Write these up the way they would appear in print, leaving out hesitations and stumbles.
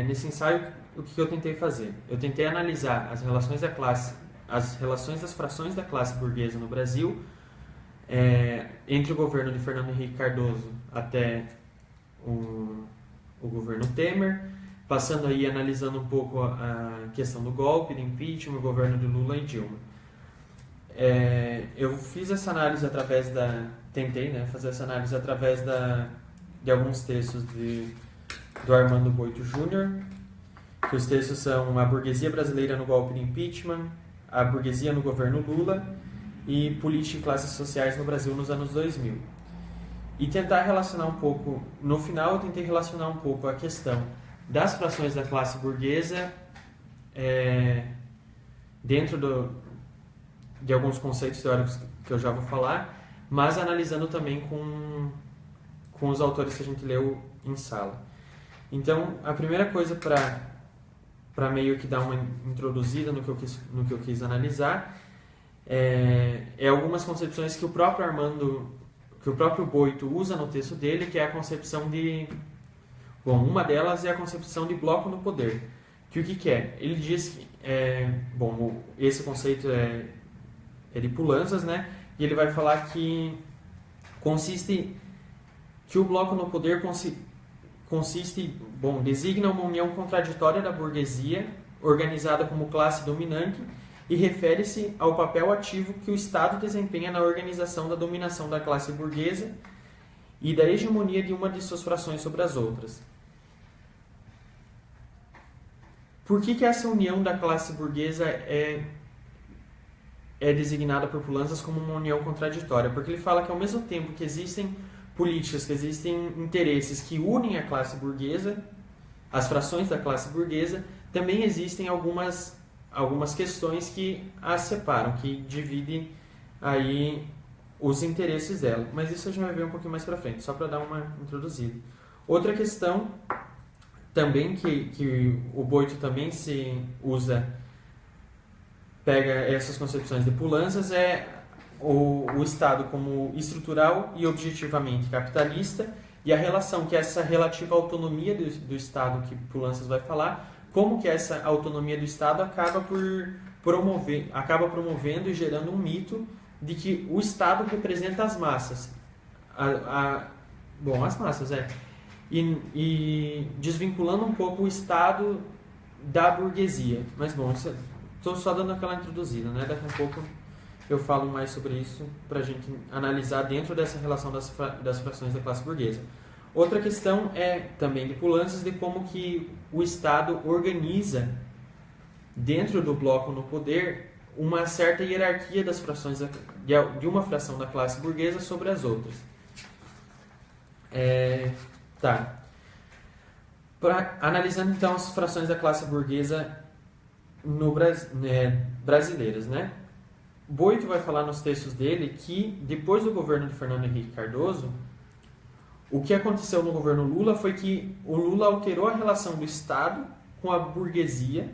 nesse ensaio, o que eu tentei fazer? Eu tentei analisar as relações das frações da classe burguesa no Brasil, entre o governo de Fernando Henrique Cardoso até o governo Temer, passando aí analisando um pouco a questão do golpe, do impeachment, o governo de Lula e Dilma. Eu fiz essa análise tentei fazer essa análise através de alguns textos do Armando Boito Júnior, que os textos são A Burguesia Brasileira no Golpe de Impeachment, A Burguesia no Governo Lula e Política e Classes Sociais no Brasil nos anos 2000. E tentar relacionar um pouco, no final eu tentei relacionar um pouco a questão das frações da classe burguesa dentro de alguns conceitos teóricos que eu já vou falar, mas analisando também com os autores que a gente leu em sala. Então, a primeira coisa para meio que dar uma introduzida no que eu quis analisar é algumas concepções que o próprio Boito usa no texto dele, que é a concepção uma delas é a concepção de bloco no poder. Que o que é? Ele diz que, esse conceito é de Pulantzas, né? E ele vai falar que o bloco no poder designa uma união contraditória da burguesia, organizada como classe dominante, e refere-se ao papel ativo que o Estado desempenha na organização da dominação da classe burguesa e da hegemonia de uma de suas frações sobre as outras. Por que essa união da classe burguesa é designada por Pulantzas como uma união contraditória? Porque ele fala que ao mesmo tempo que existem políticas, que existem interesses que unem a classe burguesa, as frações da classe burguesa, também existem algumas questões que as separam, que dividem aí os interesses dela. Mas isso a gente vai ver um pouquinho mais para frente, só para dar uma introduzida. Outra questão também que o Boito também se usa, pega essas concepções de Pulantzas, o Estado como estrutural e objetivamente capitalista, e a relação que essa relativa autonomia do Estado que Pulantzas vai falar, como que essa autonomia do Estado acaba promovendo e gerando um mito de que o Estado representa as massas. As massas, e desvinculando um pouco o Estado da burguesia. Mas, estou só dando aquela introduzida, né? Daqui a pouco eu falo mais sobre isso para a gente analisar dentro dessa relação das frações da classe burguesa. Outra questão é também de Pulantzas, de como que o Estado organiza dentro do bloco no poder uma certa hierarquia das frações de uma fração da classe burguesa sobre as outras. Analisando então as frações da classe burguesa brasileiras, né? Boito vai falar nos textos dele que depois do governo de Fernando Henrique Cardoso, o que aconteceu no governo Lula foi que o Lula alterou a relação do Estado com a burguesia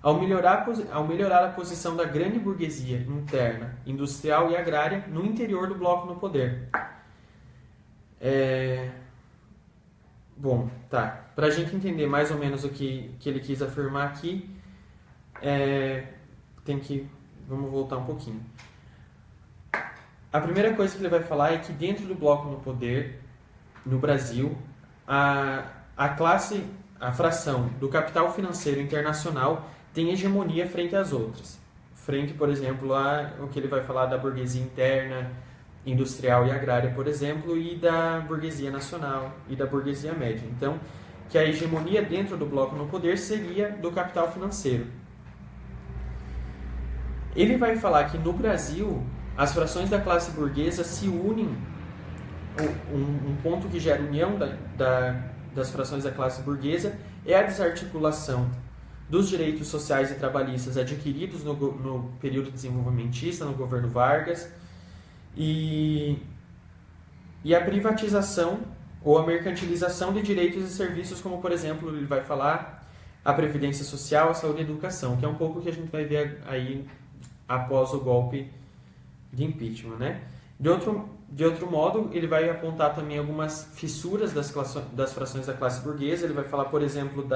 ao melhorar a posição da grande burguesia interna, industrial e agrária no interior do bloco no poder. Para a gente entender mais ou menos o que ele quis afirmar aqui, vamos voltar um pouquinho. A primeira coisa que ele vai falar é que dentro do bloco no poder, no Brasil, a fração do capital financeiro internacional tem hegemonia frente às outras. Frente, por exemplo, o que ele vai falar da burguesia interna, industrial e agrária, por exemplo, e da burguesia nacional e da burguesia média. Então, que a hegemonia dentro do bloco no poder seria do capital financeiro. Ele vai falar que no Brasil, as frações da classe burguesa se unem. Um ponto que gera união das frações da classe burguesa é a desarticulação dos direitos sociais e trabalhistas adquiridos no período desenvolvimentista, no governo Vargas, e a privatização ou a mercantilização de direitos e serviços, como, por exemplo, ele vai falar a previdência social, a saúde e a educação, que é um pouco o que a gente vai ver aí após o golpe de impeachment, né? De outro modo, ele vai apontar também algumas fissuras das frações da classe burguesa. Ele vai falar, por exemplo,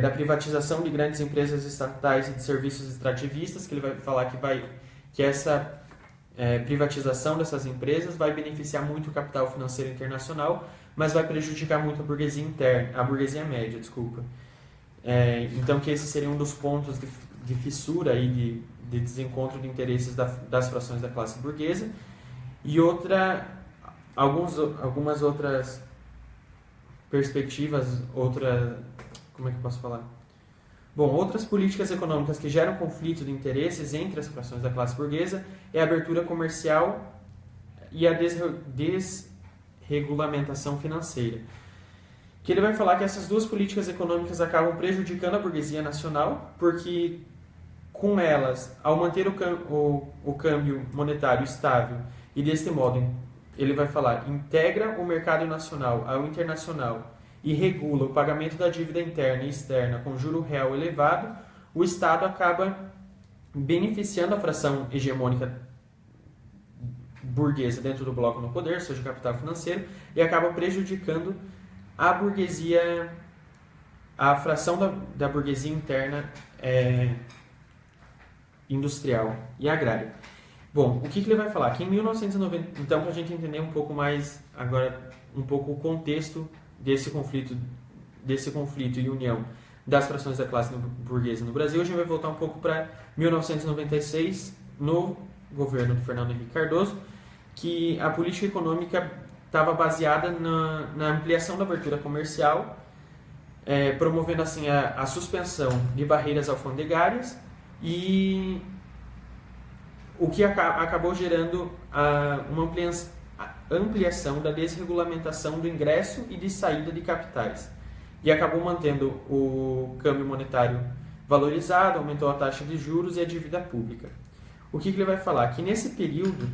da privatização de grandes empresas estatais e de serviços extrativistas, que ele vai falar que essa privatização dessas empresas vai beneficiar muito o capital financeiro internacional, mas vai prejudicar muito a burguesia interna, a burguesia média, desculpa. Então, que esse seria um dos pontos de fissura e de desencontro de interesses das frações da classe burguesa. E algumas outras perspectivas, como é que eu posso falar? Bom, outras políticas econômicas que geram conflito de interesses entre as frações da classe burguesa é a abertura comercial e a desregulamentação financeira. Que ele vai falar que essas duas políticas econômicas acabam prejudicando a burguesia nacional, porque com elas, ao manter o câmbio monetário estável e deste modo, ele vai falar, integra o mercado nacional ao internacional e regula o pagamento da dívida interna e externa com juro real elevado, o Estado acaba beneficiando a fração hegemônica burguesa dentro do bloco no poder, seja o capital financeiro, e acaba prejudicando a burguesia, a fração da burguesia interna industrial e agrária. Bom, o que ele vai falar? Que em 1990, então, para a gente entender um pouco mais agora, um pouco o contexto desse conflito e união das frações da classe burguesa no Brasil, a gente vai voltar um pouco para 1996, no governo do Fernando Henrique Cardoso, que a política econômica estava baseada na ampliação da abertura comercial, promovendo assim a suspensão de barreiras alfandegárias e o que acabou gerando uma ampliação da desregulamentação do ingresso e de saída de capitais. E acabou mantendo o câmbio monetário valorizado, aumentou a taxa de juros e a dívida pública. O que ele vai falar? Que nesse período,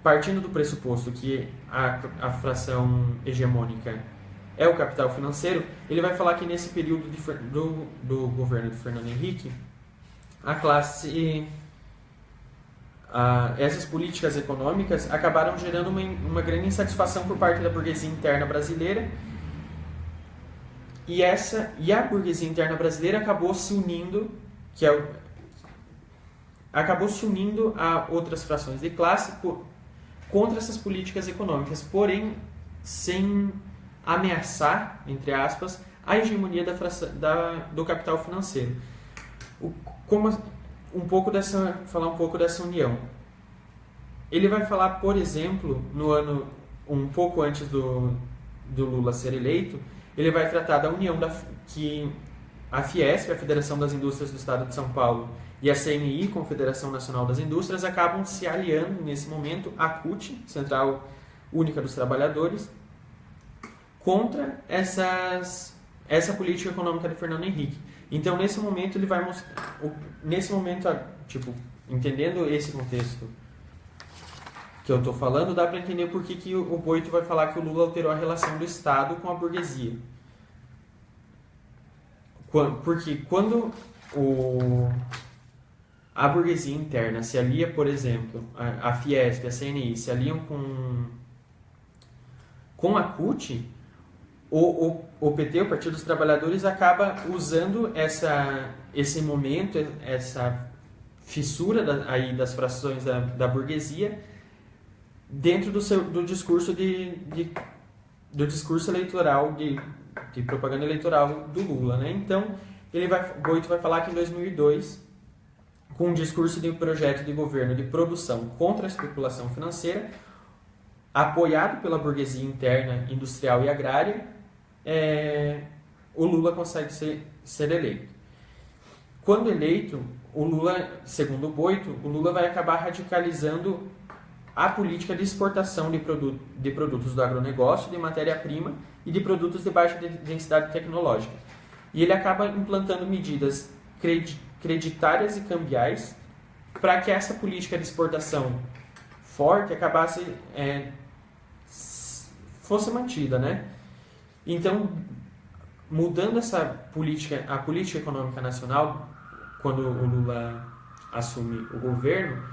partindo do pressuposto que a fração hegemônica é o capital financeiro, ele vai falar que nesse período do governo de Fernando Henrique, essas políticas econômicas acabaram gerando uma grande insatisfação por parte da burguesia interna brasileira, e a burguesia interna brasileira acabou se unindo a outras frações de classe contra essas políticas econômicas, porém sem ameaçar, entre aspas, a hegemonia do capital financeiro. Falar um pouco dessa união. Ele vai falar, por exemplo, no ano um pouco antes do Lula ser eleito, ele vai tratar da união que a Fiesp, a Federação das Indústrias do Estado de São Paulo, e a CNI, Confederação Nacional das Indústrias, acabam se aliando nesse momento à CUT, Central Única dos Trabalhadores, contra essa política econômica de Fernando Henrique. Então, nesse momento, ele vai mostrar... entendendo esse contexto que eu estou falando, dá para entender por que o Boito vai falar que o Lula alterou a relação do Estado com a burguesia. Porque quando a burguesia interna se alia, por exemplo, a Fiesp, a CNI, se aliam com a CUT, o PT, o Partido dos Trabalhadores, acaba usando esse momento, essa fissura das frações da burguesia dentro do discurso do discurso eleitoral, de propaganda eleitoral do Lula, né? Então, Boito vai falar que em 2002, com um discurso de projeto de governo de produção contra a especulação financeira, apoiado pela burguesia interna, industrial e agrária, o Lula consegue ser eleito. Quando eleito, o Lula, segundo o Boito, o Lula vai acabar radicalizando a política de exportação de produtos do agronegócio, de matéria-prima e de produtos de baixa densidade tecnológica. E ele acaba implantando medidas creditárias e cambiais para que essa política de exportação forte fosse mantida, né? Então, mudando a política econômica nacional, quando o Lula assume o governo,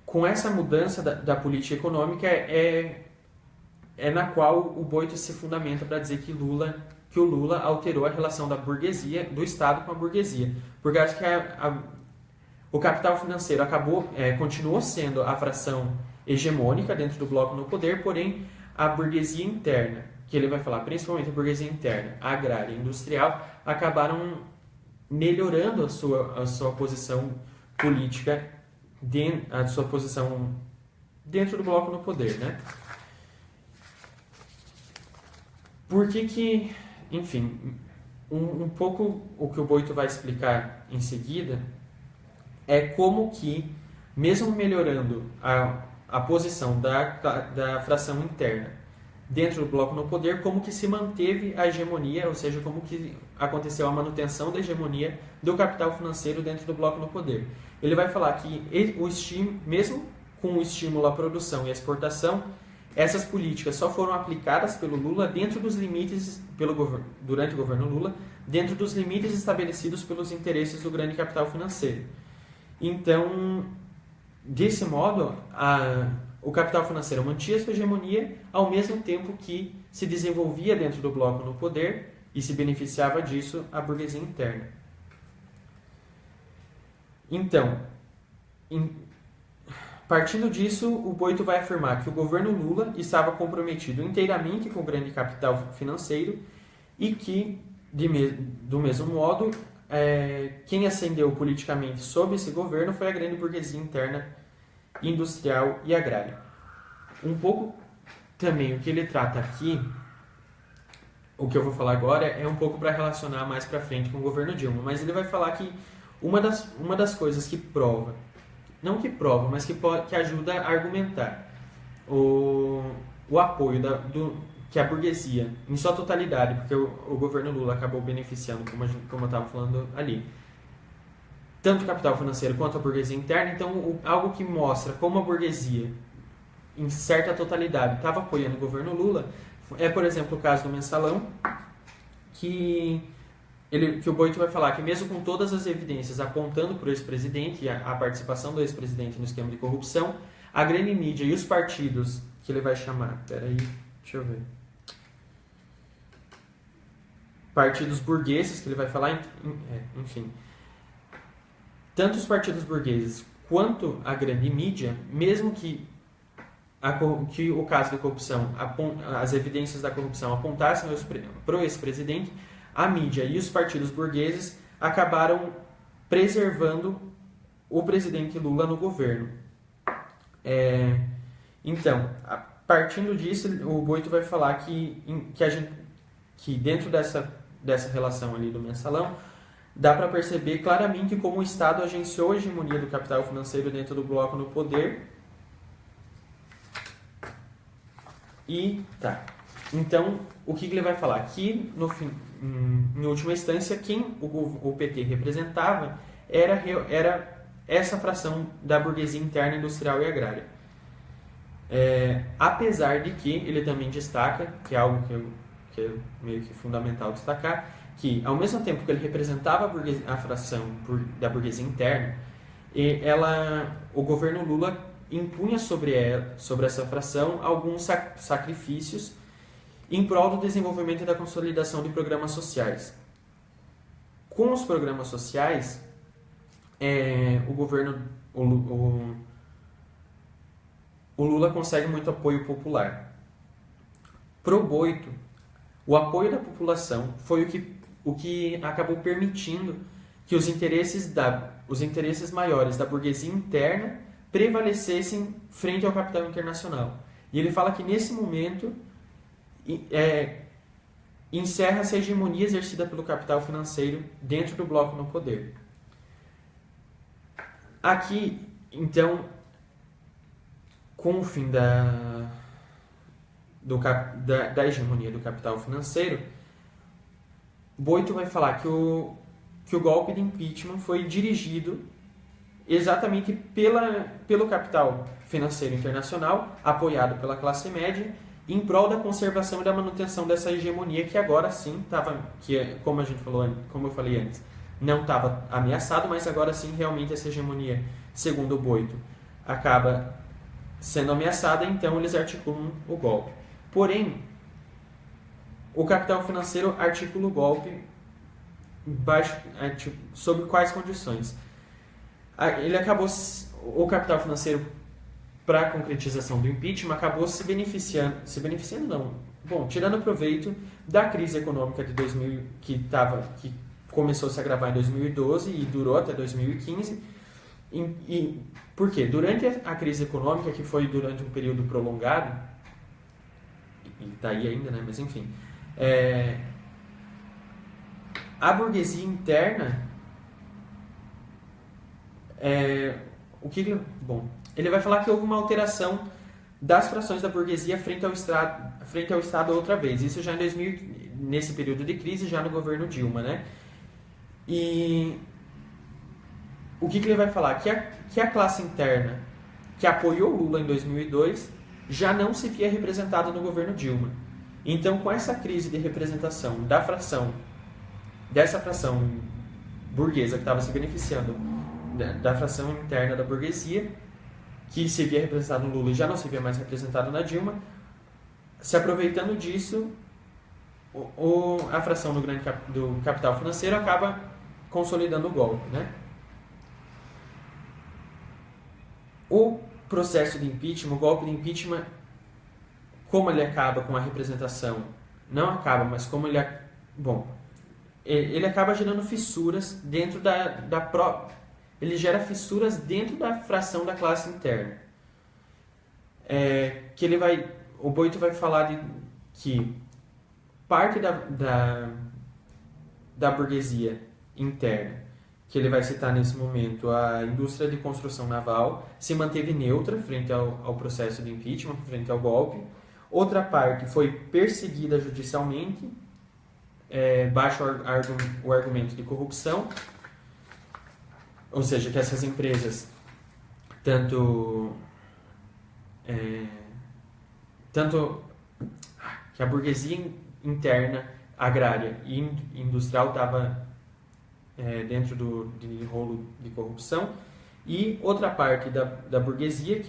com essa mudança da política econômica é na qual o Boito se fundamenta para dizer que o Lula alterou a relação da burguesia, do Estado com a burguesia. Porque acho que o capital financeiro continuou sendo a fração hegemônica dentro do bloco no poder, porém a burguesia interna, que ele vai falar, principalmente a burguesia interna, agrária e industrial, acabaram melhorando a sua posição política, a sua posição dentro do bloco no poder, né? Por que, enfim, um pouco o que o Boito vai explicar em seguida é como que, mesmo melhorando a posição da fração interna dentro do bloco no poder, como que se manteve a hegemonia, ou seja, como que aconteceu a manutenção da hegemonia do capital financeiro dentro do bloco no poder. Ele vai falar que mesmo com o estímulo à produção e à exportação, essas políticas só foram aplicadas pelo Lula dentro dos limites, durante o governo Lula, dentro dos limites estabelecidos pelos interesses do grande capital financeiro. Então, desse modo, o capital financeiro mantinha sua hegemonia, ao mesmo tempo que se desenvolvia dentro do bloco no poder e se beneficiava disso a burguesia interna. Então, partindo disso, o Boito vai afirmar que o governo Lula estava comprometido inteiramente com o grande capital financeiro e que, do mesmo modo, quem ascendeu politicamente sob esse governo foi a grande burguesia interna, industrial e agrária. Um pouco também o que ele trata aqui, o que eu vou falar agora, é um pouco para relacionar mais para frente com o governo Dilma, mas ele vai falar que uma das coisas que prova, não que prova, mas que ajuda a argumentar o apoio que a burguesia, em sua totalidade, porque o governo Lula acabou beneficiando, como eu estava falando ali, tanto o capital financeiro quanto a burguesia interna. Então, algo que mostra como a burguesia, em certa totalidade, estava apoiando o governo Lula, é, por exemplo, o caso do Mensalão, que o Boito vai falar que mesmo com todas as evidências apontando para o ex-presidente e a participação do ex-presidente no esquema de corrupção, a grande mídia e os partidos, que ele vai chamar, deixa eu ver, partidos burgueses, que ele vai falar, enfim, tanto os partidos burgueses quanto a grande mídia, mesmo que o caso da corrupção, as evidências da corrupção apontassem para o ex-presidente, a mídia e os partidos burgueses acabaram preservando o presidente Lula no governo. Então, partindo disso, o Boito vai falar que dentro dessa relação ali do Mensalão, dá para perceber claramente como o Estado agenciou a hegemonia do capital financeiro dentro do bloco no poder. Então, o que ele vai falar? Que, em última instância, quem o PT representava era essa fração da burguesia interna, industrial e agrária. Apesar de que ele também destaca, que é algo que é meio que fundamental destacar, que ao mesmo tempo que ele representava a fração da burguesia interna, o governo Lula impunha sobre essa fração alguns sacrifícios em prol do desenvolvimento e da consolidação de programas sociais. Com os programas sociais, o Lula consegue muito apoio popular. Pro Boito, o apoio da população foi o que acabou permitindo que os interesses maiores da burguesia interna prevalecessem frente ao capital internacional. E ele fala que nesse momento encerra-se a hegemonia exercida pelo capital financeiro dentro do bloco no poder. Aqui, então, com o fim da hegemonia do capital financeiro, Boito vai falar que o golpe de impeachment foi dirigido exatamente pelo capital financeiro internacional, apoiado pela classe média, em prol da conservação e da manutenção dessa hegemonia que agora sim estava, como eu falei antes, não estava ameaçado, mas agora sim realmente essa hegemonia, segundo o Boito, acaba sendo ameaçada, então eles articulam o golpe. Porém, o capital financeiro articula o golpe sob quais condições? O capital financeiro, para a concretização do impeachment, acabou se beneficiando não, bom, tirando proveito da crise econômica de 2000, que começou a se agravar em 2012 e durou até 2015. Por quê? Durante a crise econômica, que foi durante um período prolongado, e está aí ainda, né? Mas enfim, a burguesia interna, bom, ele vai falar que houve uma alteração das frações da burguesia frente ao Estado outra vez. Isso já nesse período de crise, já no governo Dilma, né? E o que ele vai falar? Que a classe interna que apoiou Lula em 2002 já não se via representada no governo Dilma. Então, com essa crise de representação dessa fração burguesa que estava se beneficiando da fração interna da burguesia, que se via representada no Lula e já não se via mais representada na Dilma, se aproveitando disso, a fração do capital financeiro acaba consolidando o golpe, né? O processo de impeachment, o golpe de impeachment, como ele acaba com a representação, não acaba, mas como ele acaba gerando fissuras dentro ele gera fissuras dentro da fração da classe interna. O Boito vai falar que parte da burguesia interna, que ele vai citar nesse momento, a indústria de construção naval, se manteve neutra frente ao processo de impeachment, frente ao golpe. Outra parte foi perseguida judicialmente, baixo o argumento de corrupção, ou seja, que essas empresas, tanto que a burguesia interna, agrária e industrial estava dentro de rolo de corrupção, e outra parte da burguesia,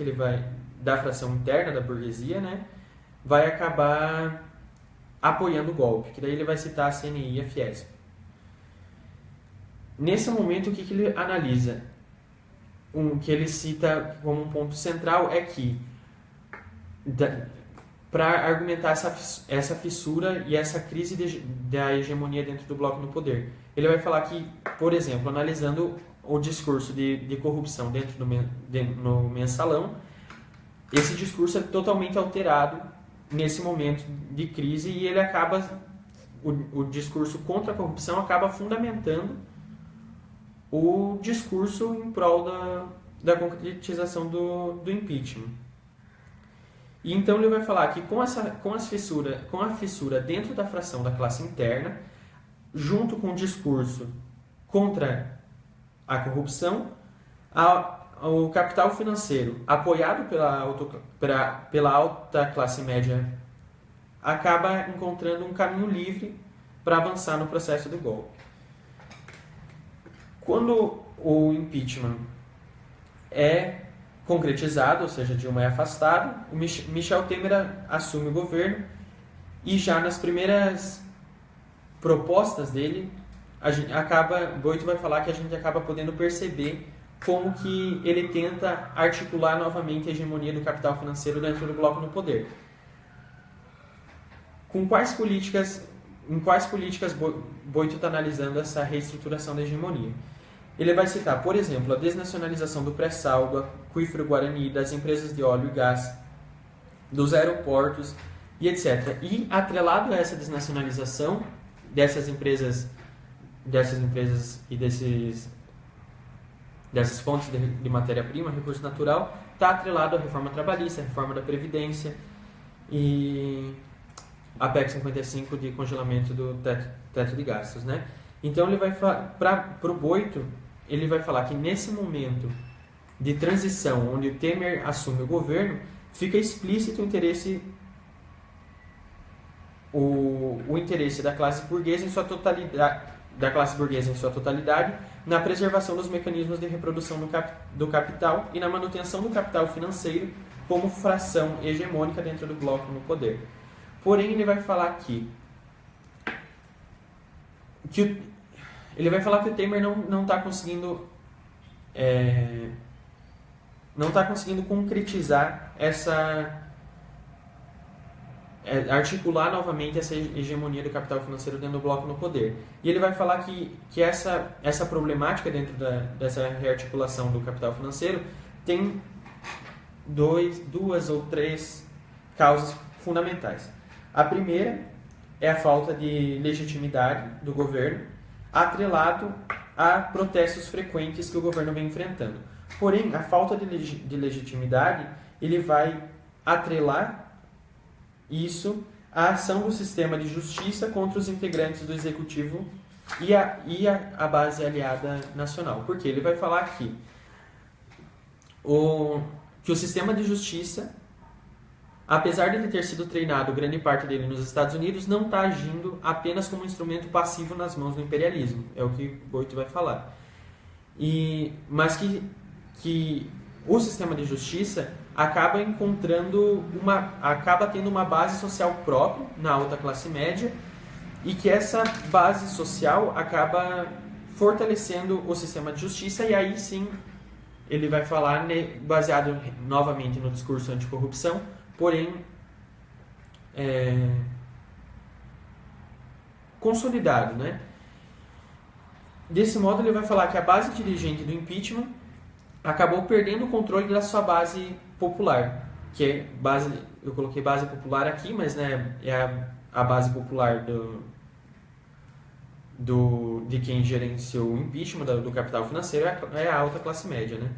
da fração interna da burguesia, né, vai acabar apoiando o golpe, que daí ele vai citar a CNI e a Fiesp. Nesse momento, o que ele analisa? O que ele cita como um ponto central é que, para argumentar essa fissura e essa crise da hegemonia dentro do bloco no poder, ele vai falar que, por exemplo, analisando o discurso de corrupção no mensalão, esse discurso é totalmente alterado nesse momento de crise e ele o discurso contra a corrupção acaba fundamentando o discurso em prol da concretização do impeachment. E então ele vai falar que com a fissura dentro da fração da classe interna, junto com o discurso contra a corrupção, o capital financeiro, apoiado pela alta classe média, acaba encontrando um caminho livre para avançar no processo do golpe. Quando o impeachment é concretizado, ou seja, Dilma é afastado, o Michel Temer assume o governo e já nas primeiras propostas dele, Boito vai falar que a gente acaba podendo perceber como que ele tenta articular novamente a hegemonia do capital financeiro dentro do bloco no poder. Em quais políticas Boito está analisando essa reestruturação da hegemonia? Ele vai citar, por exemplo, a desnacionalização do pré-sal, do aquífero Guarani, das empresas de óleo e gás, dos aeroportos e etc. E, atrelado a essa desnacionalização dessas empresas e dessas fontes de matéria-prima, recurso natural, está atrelado à reforma trabalhista, à reforma da Previdência e a PEC 55 de congelamento do teto de gastos, né? Então, ele vai para o Boito, ele vai falar que nesse momento de transição, onde o Temer assume o governo, fica explícito o interesse da classe burguesa em sua totalidade, na preservação dos mecanismos de reprodução do capital e na manutenção do capital financeiro como fração hegemônica dentro do bloco no poder. Porém, ele vai falar ele vai falar que o Temer não está conseguindo concretizar articular novamente essa hegemonia do capital financeiro dentro do bloco no poder. E ele vai falar que essa problemática dentro dessa rearticulação do capital financeiro tem duas ou três causas fundamentais. A primeira é a falta de legitimidade do governo, atrelado a protestos frequentes que o governo vem enfrentando. Porém, a falta de legitimidade, ele vai atrelar isso à ação do sistema de justiça contra os integrantes do executivo e a base aliada nacional. Porque ele vai falar que o sistema de justiça, apesar de ele ter sido treinado grande parte dele nos Estados Unidos, não está agindo apenas como um instrumento passivo nas mãos do imperialismo. É o que Boito vai falar. Mas que o sistema de justiça acaba tendo uma base social própria na alta classe média e que essa base social acaba fortalecendo o sistema de justiça, e aí sim ele vai falar, baseado novamente no discurso anticorrupção, porém consolidado, né? Desse modo, ele vai falar que a base dirigente do impeachment acabou perdendo o controle da sua base popular, que é base, eu coloquei base popular aqui, mas né, é a base popular de quem gerenciou o impeachment do capital financeiro, é a alta classe média, né?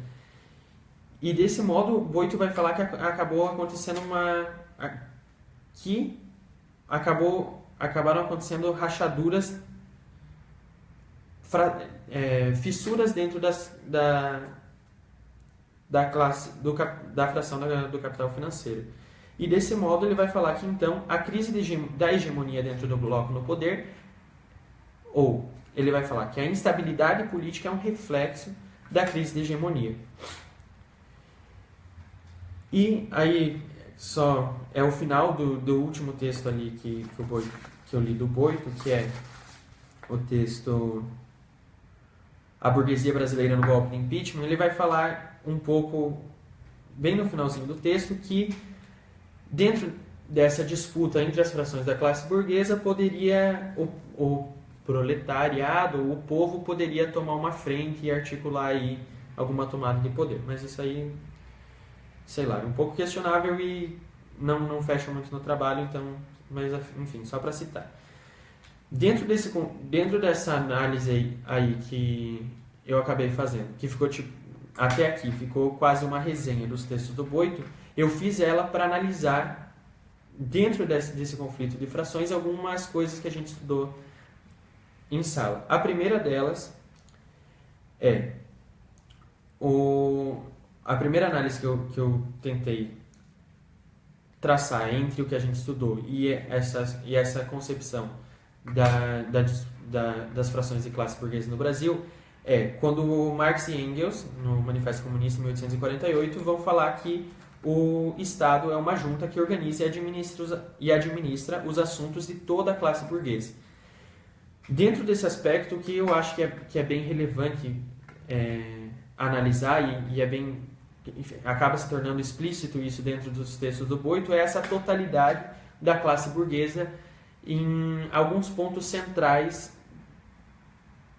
E desse modo, Boito vai falar que acabou acontecendo acabaram acontecendo rachaduras, fissuras dentro da fração do capital financeiro. E desse modo ele vai falar que então a crise da hegemonia dentro do bloco no poder, ou ele vai falar que a instabilidade política é um reflexo da crise de hegemonia. E aí só é o final do último texto ali que eu li do Boito, que é o texto A Burguesia Brasileira no Golpe de Impeachment. Ele vai falar um pouco, bem no finalzinho do texto, que dentro dessa disputa entre as frações da classe burguesa poderia o proletariado, o povo poderia tomar uma frente e articular aí alguma tomada de poder. Mas isso aí, sei lá, é um pouco questionável e não fecha muito no trabalho, então, mas enfim, só para citar. Dentro dessa análise aí que eu acabei fazendo, que ficou até aqui ficou quase uma resenha dos textos do Boito, eu fiz ela para analisar, dentro desse conflito de frações, algumas coisas que a gente estudou em sala. A primeira delas é a primeira análise que eu tentei traçar entre o que a gente estudou e essa concepção das frações de classe burguesa no Brasil quando Marx e Engels, no Manifesto Comunista, em 1848, vão falar que o Estado é uma junta que organiza e administra os assuntos de toda a classe burguesa. Dentro desse aspecto, o que eu acho que é bem relevante analisar e é bem, acaba se tornando explícito isso dentro dos textos do Boito, é essa totalidade da classe burguesa em alguns pontos centrais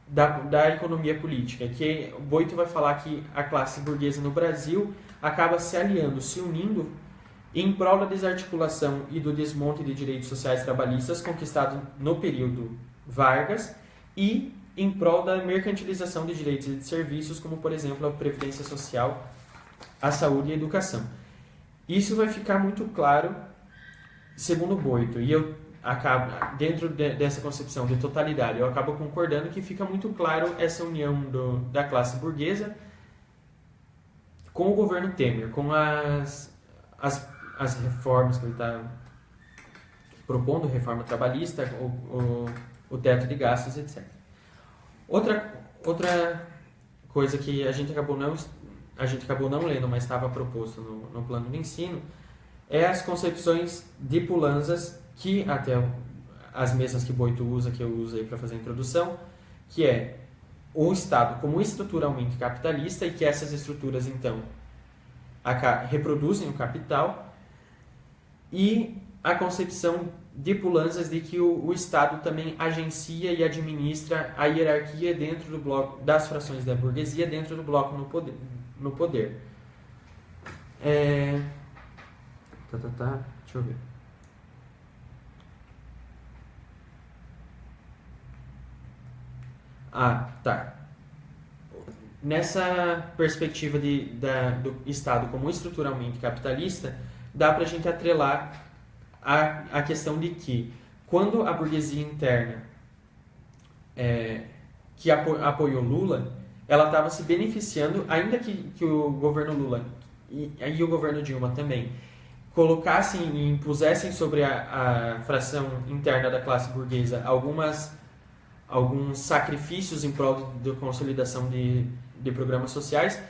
da economia política, que o Boito vai falar que a classe burguesa no Brasil acaba se aliando, se unindo em prol da desarticulação e do desmonte de direitos sociais trabalhistas conquistados no período Vargas e em prol da mercantilização de direitos e de serviços, como, por exemplo, a previdência social, a saúde e a educação. Isso vai ficar muito claro, segundo Boito, e eu acabo, dentro dessa concepção de totalidade, eu acabo concordando que fica muito claro essa união da classe burguesa com o governo Temer, com as reformas que ele está propondo, reforma trabalhista, o teto de gastos, etc. Outra coisa que a gente acabou não lendo, mas estava proposto no plano de ensino, é as concepções de Pulantzas que até as mesmas que Boito usa, que eu usei para fazer a introdução, que é o Estado como estruturalmente capitalista e que essas estruturas, então, reproduzem o capital, e a concepção de Poulantzas de que o Estado também agencia e administra a hierarquia dentro do bloco das frações da burguesia dentro do bloco no poder. Deixa eu ver. Tá. Nessa perspectiva do Estado como estruturalmente capitalista, dá para a gente atrelar a questão de que, quando a burguesia interna que apoiou Lula, ela estava se beneficiando, ainda que o governo Lula e o governo Dilma também colocassem e impusessem sobre a fração interna da classe burguesa alguns sacrifícios em prol da consolidação de programas sociais,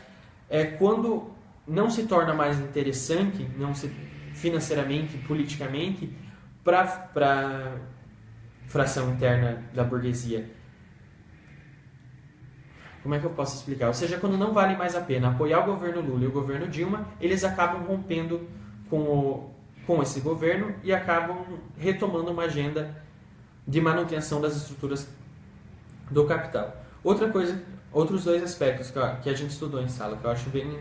quando não se torna mais interessante, financeiramente, politicamente, para a fração interna da burguesia. Como é que eu posso explicar? Ou seja, quando não vale mais a pena apoiar o governo Lula e o governo Dilma, eles acabam rompendo com esse governo e acabam retomando uma agenda de manutenção das estruturas do capital. Outros dois aspectos que a gente estudou em sala, que eu acho bem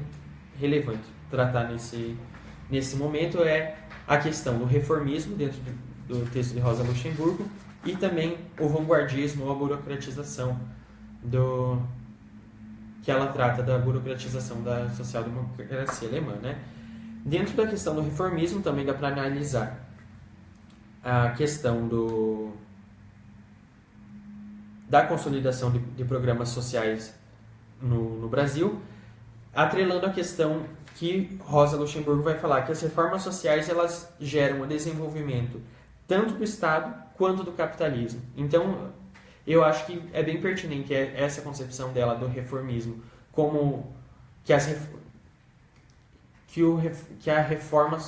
relevante tratar nesse momento, é a questão do reformismo dentro do texto de Rosa Luxemburgo e também o vanguardismo ou a burocratização que ela trata da burocratização da social-democracia alemã, né? Dentro da questão do reformismo também dá para analisar a questão da consolidação de programas sociais no Brasil, atrelando a questão que Rosa Luxemburgo vai falar, que as reformas sociais elas geram o desenvolvimento tanto do Estado quanto do capitalismo. Então, eu acho que é bem pertinente essa concepção dela do reformismo, como que a reforma...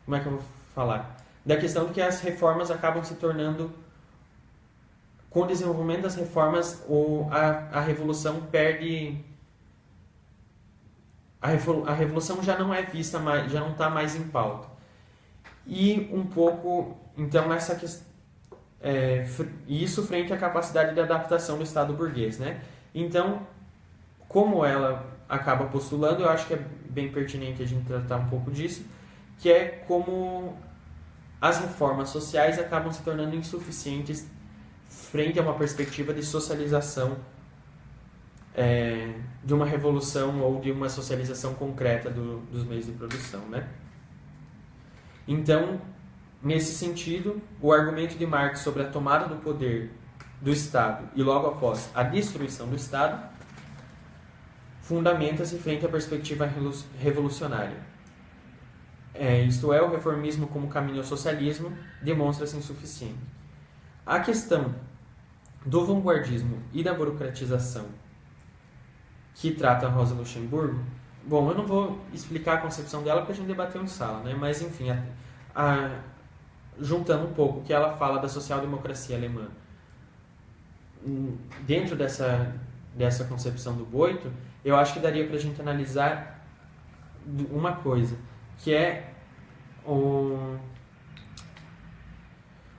Como é que eu vou falar? Da questão de que as reformas acabam se tornando... Com o desenvolvimento das reformas, a revolução perde... A revolução já não é vista mais, já não está mais em pauta. E um pouco, então, essa questão... isso frente à capacidade de adaptação do Estado burguês, né? Então, como ela acaba postulando, eu acho que é bem pertinente a gente tratar um pouco disso, que é como as reformas sociais acabam se tornando insuficientes frente a uma perspectiva de socialização, de uma revolução ou de uma socialização concreta dos meios de produção, né? Então, nesse sentido, o argumento de Marx sobre a tomada do poder do Estado e logo após a destruição do Estado fundamenta-se frente à perspectiva revolucionária. Isto é, o reformismo como caminho ao socialismo demonstra-se insuficiente. A questão do vanguardismo e da burocratização que trata a Rosa Luxemburgo, bom, eu não vou explicar a concepção dela porque a gente debateu em sala, né? Mas enfim, juntando um pouco o que ela fala da social-democracia alemã dentro dessa concepção do Boito, eu acho que daria para a gente analisar uma coisa, que é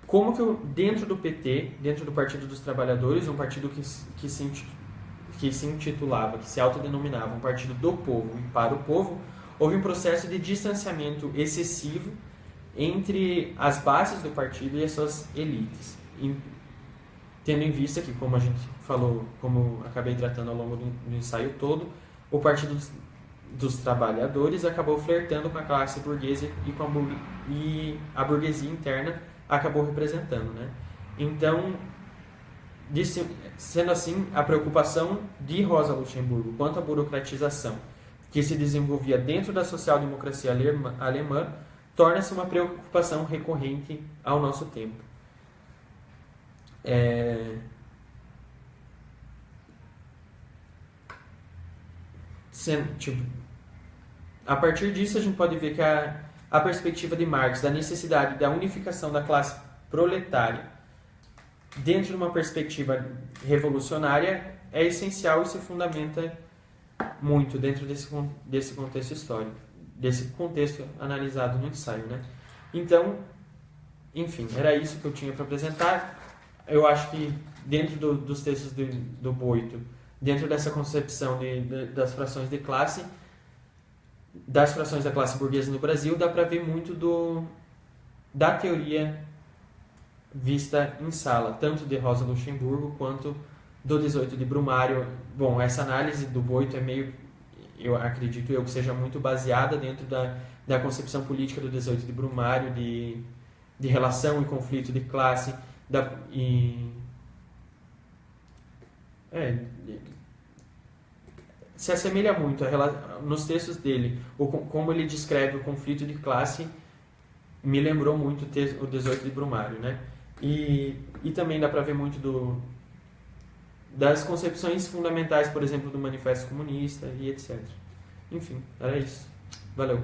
como que dentro do PT, dentro do Partido dos Trabalhadores, um partido que se intitulava, que se autodenominava um partido do povo e para o povo, houve um processo de distanciamento excessivo entre as bases do partido e as suas elites. Tendo em vista que, como a gente falou, como acabei tratando ao longo do ensaio todo, o Partido dos Trabalhadores acabou flertando com a classe burguesa e a burguesia interna acabou representando, né? Então, sendo assim, a preocupação de Rosa Luxemburgo quanto à burocratização que se desenvolvia dentro da social-democracia alemã torna-se uma preocupação recorrente ao nosso tempo. A partir disso, a gente pode ver que a perspectiva de Marx da necessidade da unificação da classe proletária dentro de uma perspectiva revolucionária é essencial e se fundamenta muito dentro desse contexto histórico, desse contexto analisado no ensaio, né? Então, enfim, era isso que eu tinha para apresentar. Eu acho que dentro dos textos do Boito, dentro dessa concepção das frações de classe, das frações da classe burguesa no Brasil, dá para ver muito da teoria vista em sala, tanto de Rosa Luxemburgo quanto do 18 de Brumário. Bom, essa análise do Boito é meio, eu acredito que seja muito baseada dentro da concepção política do 18 de Brumário, de relação e conflito de classe, se assemelha muito nos textos dele, como ele descreve o conflito de classe, me lembrou muito o 18 de Brumário, né? E também dá para ver muito das concepções fundamentais, por exemplo, do Manifesto Comunista e etc. Enfim, era isso. Valeu.